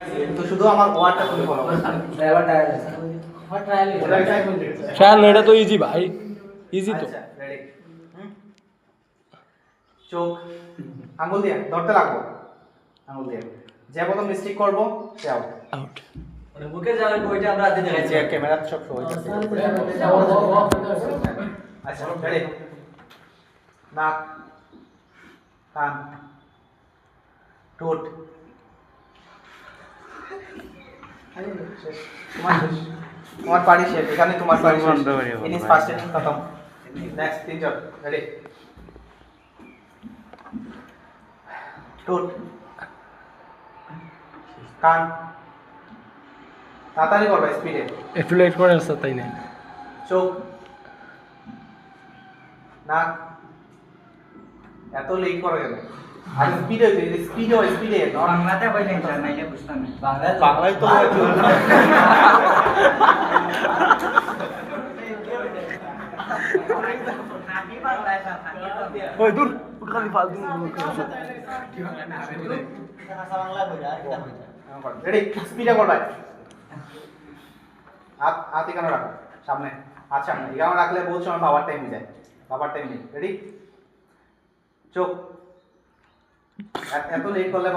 তো শুধু আমার ওয়ার্ডটা তুমি ফলো করো। এবার ট্রায়াল এটা তো ইজি ভাই, ইজি তো। আচ্ছা রেডি। চোখ আঙ্গুল দিয়ে ধরতে লাগবো, আঙ্গুল দিয়ে যে প্রথম মিস্টেক করবো সে আউট। আউট। মানে বুকে যাবে ওইটা আমরা আগে দেখাইছি যে ক্যামেরা সব শো হইছে। আচ্ছা রেডি। নাক, কান, ঠোঁট, তোমার পারি শেষ, এখানে তোমার পারি শেষ। ইনিস ফার্স্ট ইনিং খতম। নেক্সট তিনজন রেডি। ঠোঁট, কান, তাড়াতাড়ি করবে স্পিডে। একটু লেট করে আসছে তাই না? চোখ, নাক, এত লেট করে গেল। আর স্পিডে হইতে স্পিডে হয়, স্পিডে বাংলাতে কইলেন স্যার নাইলে বুঝতাম না বাংলায় তো ওই দূর খালি ফালতু রেডি স্পিডে করবে। হাত হাত এখানে রাখো সামনে, হাত সামনে এখানে রাখলে বহুত সময় বাবার টাইম হয়ে যায়, বাবার টাইম নেই। রেডি চোখ, এত লেট করলে